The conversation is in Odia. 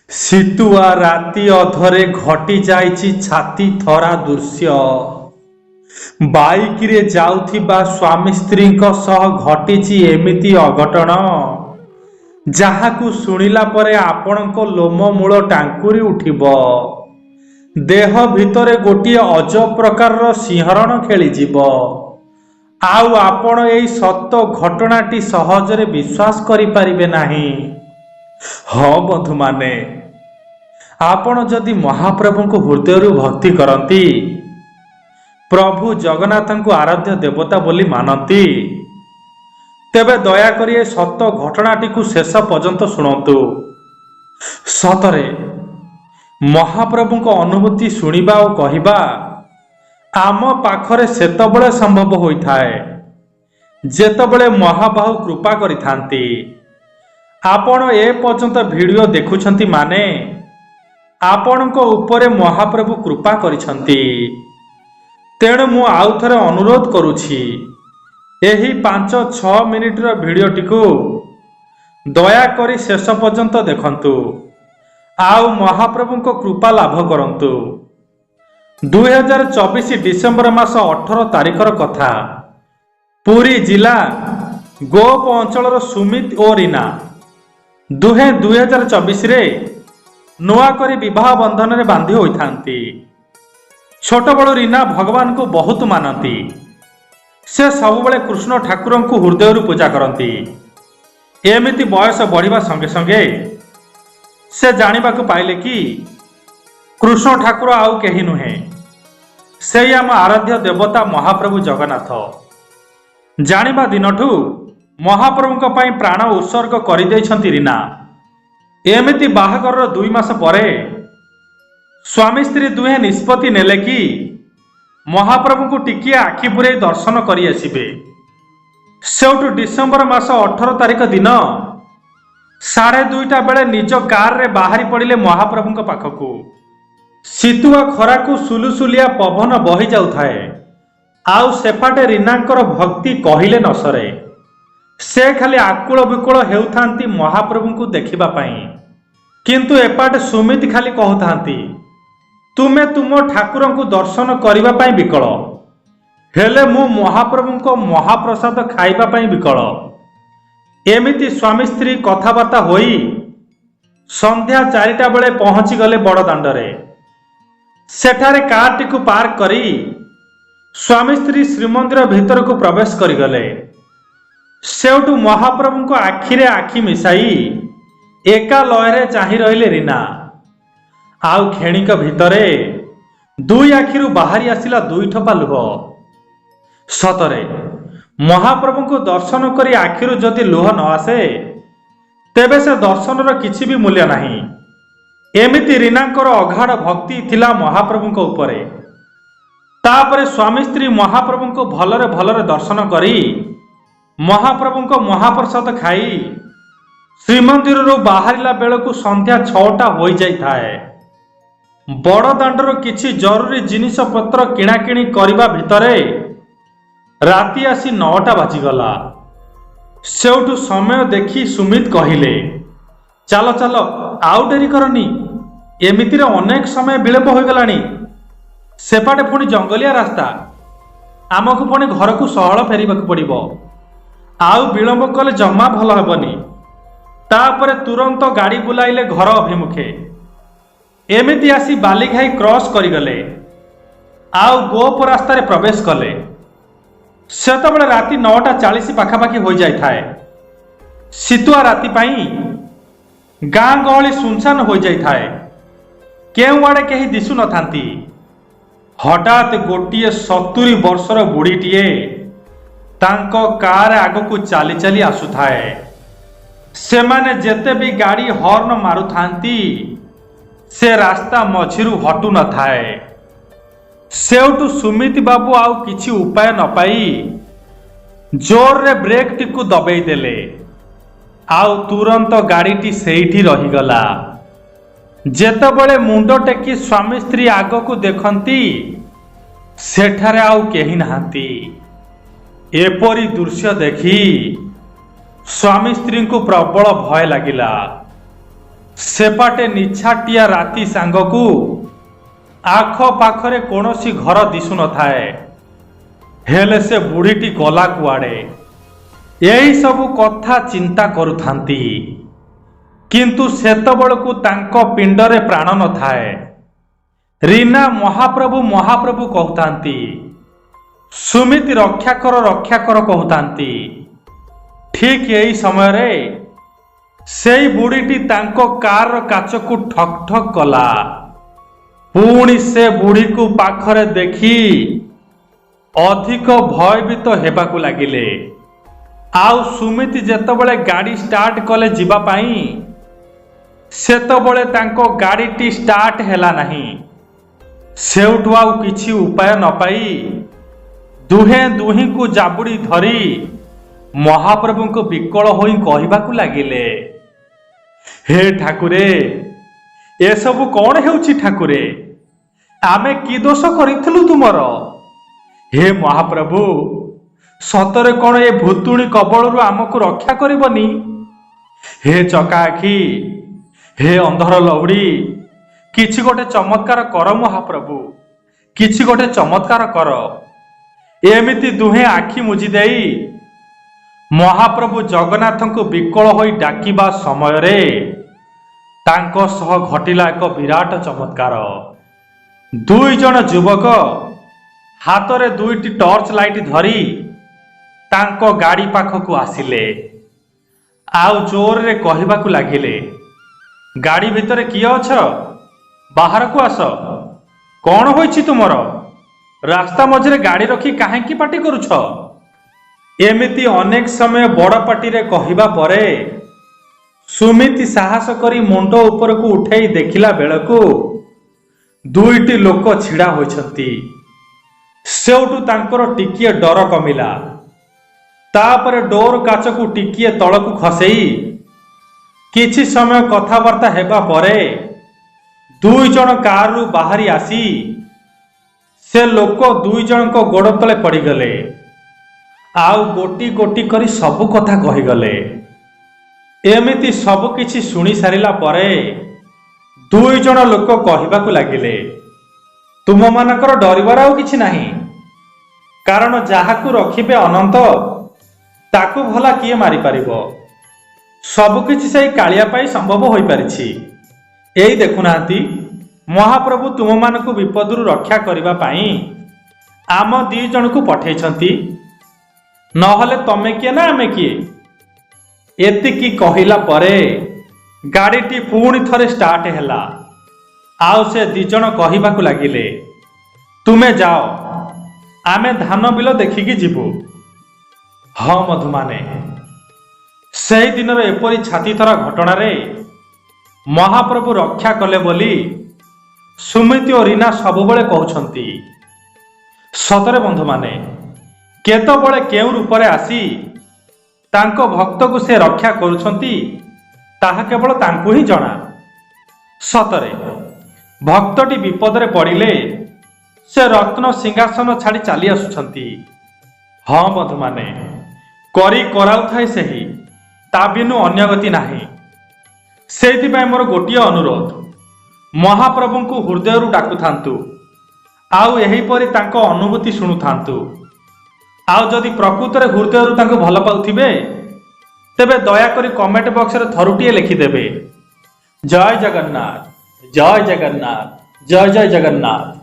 ଶୀତୁଆ ରାତି ଅଧରେ ଘଟି ଯାଇଛି ଛାତି ଥରା ଦୃଶ୍ୟ। ବାଇକରେ ଯାଉଥିବା ସ୍ୱାମୀ ସ୍ତ୍ରୀଙ୍କ ସହ ଘଟିଛି ଏମିତି ଅଘଟଣ, ଯାହାକୁ ଶୁଣିଲା ପରେ ଆପଣଙ୍କ ଲୋମ ମୂଳ ଟାଙ୍କୁରି ଉଠିବ। ଦେହ ଭିତରେ ଗୋଟିଏ ଅଜବ ପ୍ରକାରର ଶିହରଣ ଖେଳିଯିବ। ଆଉ ଆପଣ ଏହି ସତ ଘଟଣାଟି ସହଜରେ ବିଶ୍ୱାସ କରିପାରିବେ ନାହିଁ। ହଁ ବନ୍ଧୁମାନେ, ଆପଣ ଯଦି ମହାପ୍ରଭୁଙ୍କୁ ହୃଦୟରୁ ଭକ୍ତି କରନ୍ତି, ପ୍ରଭୁ ଜଗନ୍ନାଥଙ୍କୁ ଆରାଧ୍ୟ ଦେବତା ବୋଲି ମାନନ୍ତି, ତେବେ ଦୟାକରି ଏ ସତ ଘଟଣାଟିକୁ ଶେଷ ପର୍ଯ୍ୟନ୍ତ ଶୁଣନ୍ତୁ। ସତରେ ମହାପ୍ରଭୁଙ୍କ ଅନୁଭୂତି ଶୁଣିବା ଓ କହିବା ଆମ ପାଖରେ ସେତେବେଳେ ସମ୍ଭବ ହୋଇଥାଏ ଯେତେବେଳେ ମହାବାହୁ କୃପା କରିଥାନ୍ତି। ଆପଣ ଏ ପର୍ଯ୍ୟନ୍ତ ଭିଡ଼ିଓ ଦେଖୁଛନ୍ତି ମାନେ ଆପଣଙ୍କ ଉପରେ ମହାପ୍ରଭୁ କୃପା କରିଛନ୍ତି। ତେଣୁ ମୁଁ ଆଉ ଥରେ ଅନୁରୋଧ କରୁଛି, ଏହି 5-6 ମିନିଟର ଭିଡ଼ିଓଟିକୁ ଦୟାକରି ଶେଷ ପର୍ଯ୍ୟନ୍ତ ଦେଖନ୍ତୁ ଆଉ ମହାପ୍ରଭୁଙ୍କ କୃପା ଲାଭ କରନ୍ତୁ। 2024 ଡିସେମ୍ବର ମାସ 18 ତାରିଖର କଥା। ପୁରୀ ଜିଲ୍ଲା ଗୋପ ଅଞ୍ଚଳର ସୁମିତ ଓ ରୀନା ଦୁହେଁ 2024ରେ ନୂଆକରି ବିବାହ ବନ୍ଧନରେ ବାନ୍ଧି ହୋଇଥାନ୍ତି। ଛୋଟବେଳୁ ରୀନା ଭଗବାନଙ୍କୁ ବହୁତ ମାନନ୍ତି। ସେ ସବୁବେଳେ କୃଷ୍ଣ ଠାକୁରଙ୍କୁ ହୃଦୟରୁ ପୂଜା କରନ୍ତି। ଏମିତି ବୟସ ବଢ଼ିବା ସଙ୍ଗେ ସଙ୍ଗେ ସେ ଜାଣିବାକୁ ପାଇଲେ କି କୃଷ୍ଣ ଠାକୁର ଆଉ କେହି ନୁହେଁ, ସେଇ ଆମ ଆରାଧ୍ୟ ଦେବତା ମହାପ୍ରଭୁ ଜଗନ୍ନାଥ। ଜାଣିବା ଦିନଠୁ ମହାପ୍ରଭୁଙ୍କ ପାଇଁ ପ୍ରାଣ ଉତ୍ସର୍ଗ କରିଦେଇଛନ୍ତି ରୀନା। ଏମିତି ବାହାଘରର 2 ମାସ ପରେ ସ୍ୱାମୀ ସ୍ତ୍ରୀ ଦୁହେଁ ନିଷ୍ପତ୍ତି ନେଲେ କି ମହାପ୍ରଭୁଙ୍କୁ ଟିକିଏ ଆଖି ପୁରେଇ ଦର୍ଶନ କରି ଆସିବେ। ସେଉଠୁ ଡିସେମ୍ବର ମାସ 18 ତାରିଖ ଦିନ 2:30 ବେଳେ ନିଜ କାରରେ ବାହାରି ପଡ଼ିଲେ ମହାପ୍ରଭୁଙ୍କ ପାଖକୁ। ଶୀତୁଆ ଖରାକୁ ସୁଲୁସୁଲିଆ ପବନ ବହି ଯାଉଥାଏ। ଆଉ ସେପାଟେ ରୀନାଙ୍କର ଭକ୍ତି କହିଲେ ନ ସରେ। ସେ ଖାଲି ଆକୁଳ ବିକୁଳ ହେଉଥାନ୍ତି ମହାପ୍ରଭୁଙ୍କୁ ଦେଖିବା ପାଇଁ। କିନ୍ତୁ ଏପାଟେ ସୁମିତ ଖାଲି କହୁଥାନ୍ତି, ତୁମେ ତୁମ ଠାକୁରଙ୍କୁ ଦର୍ଶନ କରିବା ପାଇଁ ବିକଳ, ହେଲେ ମୁଁ ମହାପ୍ରଭୁଙ୍କ ମହାପ୍ରସାଦ ଖାଇବା ପାଇଁ ବିକଳ। ଏମିତି ସ୍ୱାମୀ ସ୍ତ୍ରୀ କଥାବାର୍ତ୍ତା ହୋଇ ସନ୍ଧ୍ୟା 4ଟା ବେଳେ ପହଞ୍ଚିଗଲେ ବଡ଼ଦାଣ୍ଡରେ। ସେଠାରେ କାରଟିକୁ ପାର୍କ କରି ସ୍ୱାମୀ ସ୍ତ୍ରୀ ଶ୍ରୀମନ୍ଦିର ଭିତରକୁ ପ୍ରବେଶ କରିଗଲେ। ସେଉଠୁ ମହାପ୍ରଭୁଙ୍କ ଆଖିରେ ଆଖି ମିଶାଇ ଏକା ଲୟରେ ଚାହିଁ ରହିଲେ ରୀନା। ଆଉ କ୍ଷଣିକ ଭିତରେ 2 ଆଖିରୁ ବାହାରି ଆସିଲା 2 ଠୋପା ଲୁହ। ସତରେ ମହାପ୍ରଭୁଙ୍କୁ ଦର୍ଶନ କରି ଆଖିରୁ ଯଦି ଲୁହ ନ ଆସେ, ତେବେ ସେ ଦର୍ଶନର କିଛି ବି ମୂଲ୍ୟ ନାହିଁ। ଏମିତି ରୀନାଙ୍କର ଅଗାଢ଼ ଭକ୍ତି ଥିଲା ମହାପ୍ରଭୁଙ୍କ ଉପରେ। ତାପରେ ସ୍ୱାମୀ ସ୍ତ୍ରୀ ମହାପ୍ରଭୁଙ୍କୁ ଭଲରେ ଭଲରେ ଦର୍ଶନ କରି ମହାପ୍ରଭୁଙ୍କ ମହାପ୍ରସାଦ ଖାଇ ଶ୍ରୀମନ୍ଦିରରୁ ବାହାରିଲା ବେଳକୁ ସନ୍ଧ୍ୟା 6ଟା ହୋଇଯାଇଥାଏ। ବଡ଼ଦାଣ୍ଡରୁ କିଛି ଜରୁରୀ ଜିନିଷ ପତ୍ର କିଣାକିଣି କରିବା ଭିତରେ ରାତି ଆସି 9ଟା ବାଜିଗଲା। ସେଉଠୁ ସମୟ ଦେଖି ସୁମିତ କହିଲେ, ଚାଲ ଚାଲ, ଆଉ ଡେରି କରନି, ଏମିତିରେ ଅନେକ ସମୟ ବିଳମ୍ବ ହୋଇଗଲାଣି। ସେପାଟେ ପୁଣି ଜଙ୍ଗଲିଆ ରାସ୍ତା, ଆମକୁ ପୁଣି ଘରକୁ ସହଳ ଫେରିବାକୁ ପଡ଼ିବ। ଆଉ ବିଳମ୍ବ କଲେ ଜମା ଭଲ ହେବନି। ତାପରେ ତୁରନ୍ତ ଗାଡ଼ି ବୁଲାଇଲେ ଘର ଅଭିମୁଖେ। ଏମିତି ଆସି ବାଲିଘାଇ କ୍ରସ କରିଗଲେ ଆଉ ଗୋପ ରାସ୍ତାରେ ପ୍ରବେଶ କଲେ। ସେତେବେଳେ ରାତି 9:40 ପାଖାପାଖି ହୋଇଯାଇଥାଏ। ଶୀତୁଆ ରାତି ପାଇଁ ଗାଁ ଗହଳି ସୁନସାନ ହୋଇଯାଇଥାଏ। କେଉଁଆଡ଼େ କେହି ଦିଶୁନଥାନ୍ତି। ହଠାତ୍ ଗୋଟିଏ 70 ବର୍ଷର ବୁଢ଼ୀଟିଏ ତାଙ୍କ କାର ଆଗକୁ ଚାଲି ଚାଲି ଆସୁଥାଏ। ସେମାନେ ଯେତେ ବି ଗାଡ଼ି ହର୍ନ ମାରୁଥାନ୍ତି, ସେ ରାସ୍ତା ମଝିରୁ ହଟୁ ନଥାଏ। ସେଉଠୁ ସୁମିତ ବାବୁ ଆଉ କିଛି ଉପାୟ ନ ପାଇ ଜୋରରେ ବ୍ରେକ୍ଟିକୁ ଦବେଇ ଦେଲେ। ଆଉ ତୁରନ୍ତ ଗାଡ଼ିଟି ସେଇଠି ରହିଗଲା। ଯେତେବେଳେ ମୁଣ୍ଡ ଟେକି ସ୍ୱାମୀ ସ୍ତ୍ରୀ ଆଗକୁ ଦେଖନ୍ତି, ସେଠାରେ ଆଉ କେହି ନାହାନ୍ତି। ଏପରି ଦୃଶ୍ୟ ଦେଖି ସ୍ୱାମୀ ସ୍ତ୍ରୀଙ୍କୁ ପ୍ରବଳ ଭୟ ଲାଗିଲା। ସେପାଟେ ନିଛାଟିଆ ରାତି ସାଙ୍ଗକୁ ଆଖପାଖରେ କୌଣସି ଘର ଦିଶୁନଥାଏ। ହେଲେ ସେ ବୁଢ଼ୀଟି ଗଲା କୁଆଡ଼େ? ଏହି ସବୁ କଥା ଚିନ୍ତା କରୁଥାନ୍ତି। କିନ୍ତୁ ସେତେବେଳକୁ ତାଙ୍କ ପିଣ୍ଡରେ ପ୍ରାଣ ନଥାଏ। ରୀନା ମହାପ୍ରଭୁ ମହାପ୍ରଭୁ କହୁଥାନ୍ତି। ସୁମିତ ରକ୍ଷା କର କହୁଥାନ୍ତି। ଠିକ୍ ଏହି ସମୟରେ ସେଇ ବୁଢ଼ୀଟି ତାଙ୍କ କାରର କାଚକୁ ଠକ୍ ଠକ୍ କଲା। ପୁଣି ସେ ବୁଢ଼ୀକୁ ପାଖରେ ଦେଖି ଅଧିକ ଭୟଭୀତ ହେବାକୁ ଲାଗିଲେ। ଆଉ ସୁମିତ ଯେତେବେଳେ ଗାଡ଼ି ଷ୍ଟାର୍ଟ କଲେ ଯିବା ପାଇଁ, ସେତେବେଳେ ତାଙ୍କ ଗାଡ଼ିଟି ଷ୍ଟାର୍ଟ ହେଲା ନାହିଁ। ସେଉଠୁ ଆଉ କିଛି ଉପାୟ ନ ପାଇ ଦୁହେଁ ଦୁହିଁଙ୍କୁ ଜାବୁଡ଼ି ଧରି ମହାପ୍ରଭୁଙ୍କୁ ବିକଳ ହୋଇ କହିବାକୁ ଲାଗିଲେ, ହେ ଠାକୁରେ, ଏସବୁ କଣ ହେଉଛି ଠାକୁରେ? ଆମେ କି ଦୋଷ କରିଥିଲୁ ତୁମର? ହେ ମହାପ୍ରଭୁ, ସତରେ କଣ ଏ ଭୁତୁଣୀ କବଳରୁ ଆମକୁ ରକ୍ଷା କରିବନି? ହେ ଚକା ଆଖି, ହେ ଅନ୍ଧର ଲଉଡ଼ି, କିଛି ଗୋଟେ ଚମତ୍କାର କର ମହାପ୍ରଭୁ, କିଛି ଗୋଟେ ଚମତ୍କାର କର। ଏମିତି ଦୁହେଁ ଆଖି ମୁଜି ଦେଇ ମହାପ୍ରଭୁ ଜଗନ୍ନାଥଙ୍କୁ ବିକଳ ହୋଇ ଡାକିବା ସମୟରେ ତାଙ୍କ ସହ ଘଟିଲା ଏକ ବିରାଟ ଚମତ୍କାର। ଦୁଇ ଜଣ ଯୁବକ ହାତରେ ଦୁଇଟି ଟର୍ଚ୍ଚ ଲାଇଟ୍ ଧରି ତାଙ୍କ ଗାଡ଼ି ପାଖକୁ ଆସିଲେ। ଆଉ ଜୋରରେ କହିବାକୁ ଲାଗିଲେ, ଗାଡ଼ି ଭିତରେ କିଏ ଅଛ? ବାହାରକୁ ଆସ। କଣ ହୋଇଛି ତୁମର? ରାସ୍ତା ମଝିରେ ଗାଡ଼ି ରଖି କାହିଁକି ପାଟି କରୁଛ? ଏମିତି ଅନେକ ସମୟ ବଡ଼ ପାଟିରେ କହିବା ପରେ ସୁମିତ ସାହସ କରି ମୁଣ୍ଡ ଉପରକୁ ଉଠେଇ ଦେଖିଲା ବେଳକୁ ଦୁଇଟି ଲୋକ ଛିଡ଼ା ହୋଇଛନ୍ତି। ସେଉଠୁ ତାଙ୍କର ଟିକିଏ ଡର କମିଲା। ତାପରେ ଡୋର କାଚକୁ ଟିକିଏ ତଳକୁ ଖସେଇ କିଛି ସମୟ କଥାବାର୍ତ୍ତା ହେବା ପରେ ଦୁଇ ଜଣ କାରରୁ ବାହାରି ଆସି ସେ ଲୋକ ଦୁଇ ଜଣଙ୍କ ଗୋଡ଼ ତଳେ ପଡ଼ିଗଲେ। ଆଉ ଗୋଟି ଗୋଟି କରି ସବୁ କଥା କହିଗଲେ। ଏମିତି ସବୁ କିଛି ଶୁଣି ସାରିଲା ପରେ ଦୁଇ ଜଣ ଲୋକ କହିବାକୁ ଲାଗିଲେ, ତୁମମାନଙ୍କର ଡରିବାର ଆଉ କିଛି ନାହିଁ। କାରଣ ଯାହାକୁ ରଖିବେ ଅନନ୍ତ, ତାକୁ ଭଲା କିଏ ମାରିପାରିବ? ସବୁକିଛି ସେଇ କାଳିଆ ପାଇଁ ସମ୍ଭବ ହୋଇପାରିଛି। ଏଇ ଦେଖୁନାହାନ୍ତି, ମହାପ୍ରଭୁ ତୁମମାନଙ୍କୁ ବିପଦରୁ ରକ୍ଷା କରିବା ପାଇଁ ଆମ ଦି ଜଣକୁ ପଠେଇଛନ୍ତି। ନହେଲେ ତମେ କିଏ ନା ଆମେ କିଏ? ଏତିକି କହିଲା ପରେ ଗାଡ଼ିଟି ପୁଣି ଥରେ ଷ୍ଟାର୍ଟ ହେଲା। ଆଉ ସେ ଦି ଜଣ କହିବାକୁ ଲାଗିଲେ, ତୁମେ ଯାଅ, ଆମେ ଧାନ ବିଲ ଦେଖିକି ଯିବୁ। ହଁ ବନ୍ଧୁମାନେ, ସେହି ଦିନର ଏପରି ଛାତିଥରା ଘଟଣାରେ ମହାପ୍ରଭୁ ରକ୍ଷା କଲେ ବୋଲି ସୁମିତ ଓ ରୀନା ସବୁବେଳେ କହୁଛନ୍ତି। ସତରେ ବନ୍ଧୁମାନେ, କେତେବେଳେ କେଉଁ ରୂପରେ ଆସି ତାଙ୍କ ଭକ୍ତକୁ ସେ ରକ୍ଷା କରୁଛନ୍ତି ତାହା କେବଳ ତାଙ୍କୁ ହିଁ ଜଣା। ସତରେ ଭକ୍ତଟି ବିପଦରେ ପଡ଼ିଲେ ସେ ରତ୍ନ ସିଂହାସନ ଛାଡ଼ି ଚାଲି ଆସୁଛନ୍ତି। ହଁ ବନ୍ଧୁମାନେ, କରି କରାଉଥାଏ ସେହି, ତା ବିନୁ ଅନ୍ୟ ଗତି ନାହିଁ। ସେଇଥିପାଇଁ ମୋର ଗୋଟିଏ ଅନୁରୋଧ, ମହାପ୍ରଭୁଙ୍କୁ ହୃଦୟରୁ ଡାକୁଥାନ୍ତୁ ଆଉ ଏହିପରି ତାଙ୍କ ଅନୁଭୂତି ଶୁଣୁଥାନ୍ତୁ। ଆଉ ଯଦି ପ୍ରକୃତରେ ହୃଦୟରୁ ତାଙ୍କୁ ଭଲ ପାଉଥିବେ ତେବେ ଦୟାକରି କମେଣ୍ଟ ବକ୍ସରେ ଥରୁଟିଏ ଲେଖିଦେବେ। ଜୟ ଜଗନ୍ନାଥ, ଜୟ ଜଗନ୍ନାଥ, ଜୟ ଜୟ ଜଗନ୍ନାଥ।